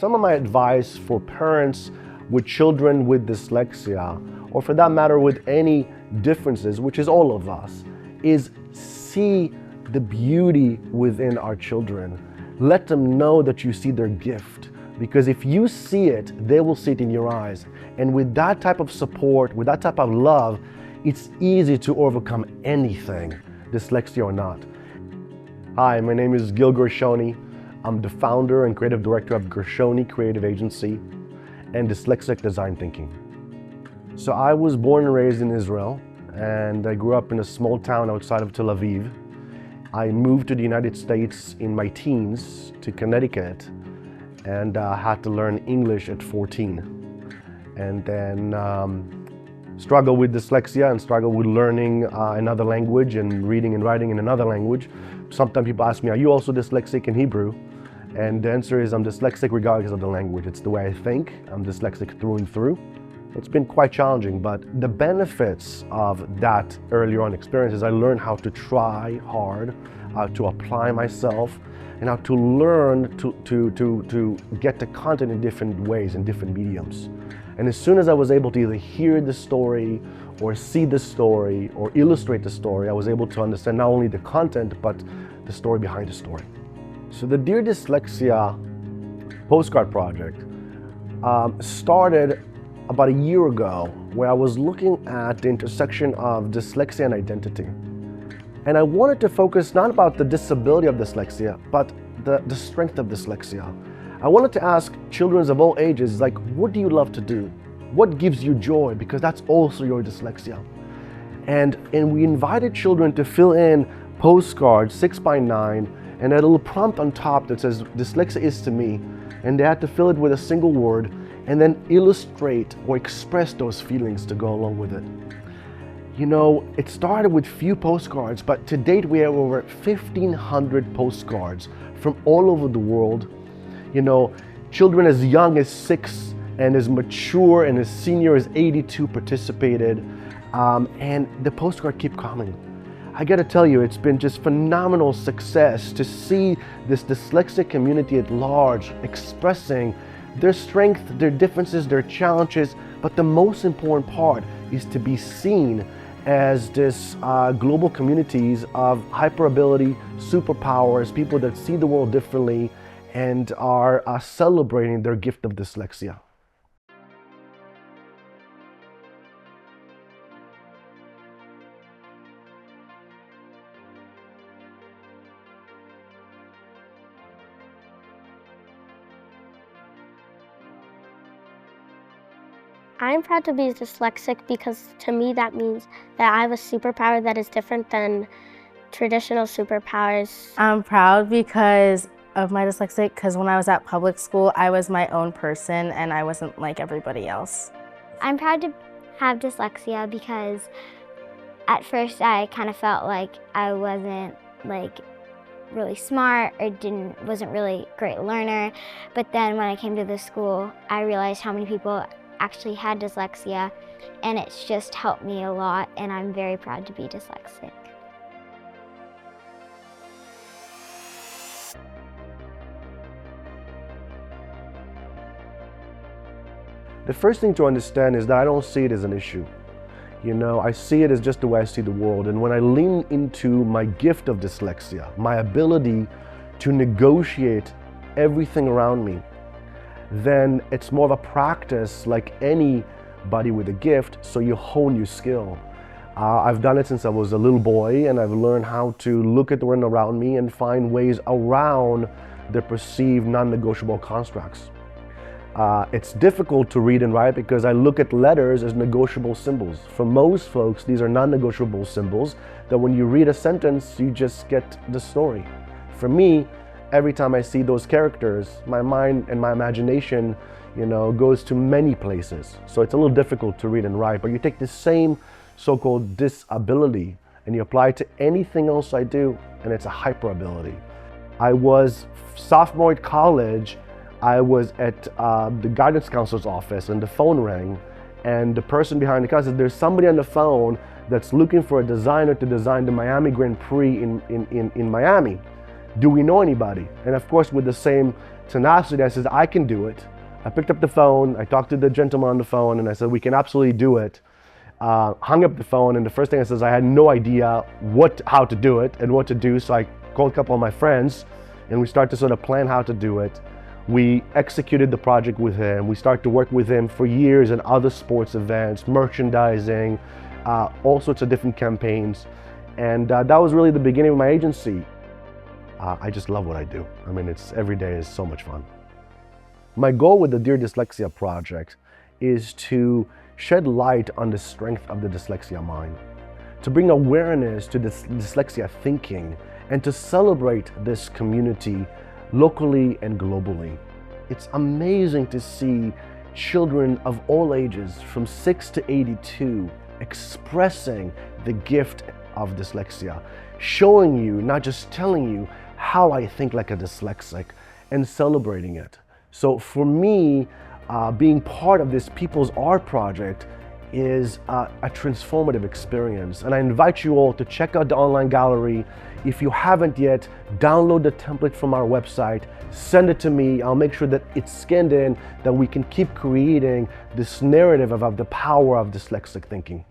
Some of my advice for parents with children with dyslexia, or for that matter with any differences, which is all of us, is see the beauty within our children. Let them know that you see their gift, because if you see it, they will see it in your eyes. And with that type of support, with that type of love, it's easy to overcome anything, dyslexia or not. Hi, my name is Gil Gershoni. I'm the founder and creative director of Gershoni Creative Agency and Dyslexic Design Thinking. So I was born and raised in Israel, and I grew up in a small town outside of Tel Aviv. I moved to the United States in my teens to Connecticut, and had to learn English at 14. And then struggled with dyslexia and struggled with learning another language and reading and writing in another language. Sometimes people ask me, are you also dyslexic in Hebrew? And the answer is I'm dyslexic regardless of the language. It's the way I think. I'm dyslexic through and through. It's been quite challenging, but the benefits of that earlier on experience is I learned how to try hard, how to apply myself, and how to learn to get the content in different ways, in different mediums. And as soon as I was able to either hear the story or see the story or illustrate the story, I was able to understand not only the content, but the story behind the story. So the Dear Dyslexia postcard project started about a year ago, where I was looking at the intersection of dyslexia and identity. And I wanted to focus not about the disability of dyslexia, but the strength of dyslexia. I wanted to ask children of all ages, like, what do you love to do? What gives you joy? Because that's also your dyslexia. And we invited children to fill in postcards 6x9 and a little prompt on top that says, dyslexia is to me. And they had to fill it with a single word and then illustrate or express those feelings to go along with it. You know, it started with few postcards, but to date we have over 1,500 postcards from all over the world. You know, children as young as 6 and as mature and as senior as 82 participated, and the postcard keep coming. I gotta tell you, it's been just phenomenal success to see this dyslexic community at large expressing their strength, their differences, their challenges, but the most important part is to be seen as this global communities of hyperability, superpowers, people that see the world differently and are celebrating their gift of dyslexia. I'm proud to be dyslexic because to me that means that I have a superpower that is different than traditional superpowers. I'm proud because of my dyslexia, because when I was at public school, I was my own person and I wasn't like everybody else. I'm proud to have dyslexia because at first I kind of felt like I wasn't really smart or wasn't really a great learner. But then when I came to this school, I realized how many people actually had dyslexia, and it's just helped me a lot, and I'm very proud to be dyslexic. The first thing to understand is that I don't see it as an issue. You know, I see it as just the way I see the world. And when I lean into my gift of dyslexia, my ability to negotiate everything around me, then it's more of a practice like anybody with a gift, so you hone your skill. I've done it since I was a little boy, and I've learned how to look at the world around me and find ways around the perceived non-negotiable constructs. It's difficult to read and write because I look at letters as negotiable symbols. For most folks, these are non-negotiable symbols that when you read a sentence, you just get the story. For me, every time I see those characters, my mind and my imagination, you know, goes to many places. So it's a little difficult to read and write, but you take the same so-called disability and you apply it to anything else I do, and it's a hyperability. I was sophomore at college, I was at the guidance counselor's office and the phone rang, and the person behind the counter said, there's somebody on the phone that's looking for a designer to design the Miami Grand Prix in Miami. Do we know anybody? And of course, with the same tenacity, I said, I can do it. I picked up the phone, I talked to the gentleman on the phone, and I said, we can absolutely do it. Hung up the phone, and the first thing I said is I had no idea how to do it and what to do, so I called a couple of my friends, and we started to sort of plan how to do it. We executed the project with him. We started to work with him for years in other sports events, merchandising, all sorts of different campaigns. And that was really the beginning of my agency. I just love what I do. I mean, every day is so much fun. My goal with the Dear Dyslexia project is to shed light on the strength of the dyslexia mind, to bring awareness to this dyslexia thinking, and to celebrate this community locally and globally. It's amazing to see children of all ages, from 6 to 82, expressing the gift of dyslexia, showing you, not just telling you, how I think like a dyslexic, and celebrating it. So for me, being part of this People's Art project is a transformative experience. And I invite you all to check out the online gallery. If you haven't yet, download the template from our website, send it to me. I'll make sure that it's scanned in, that we can keep creating this narrative about the power of dyslexic thinking.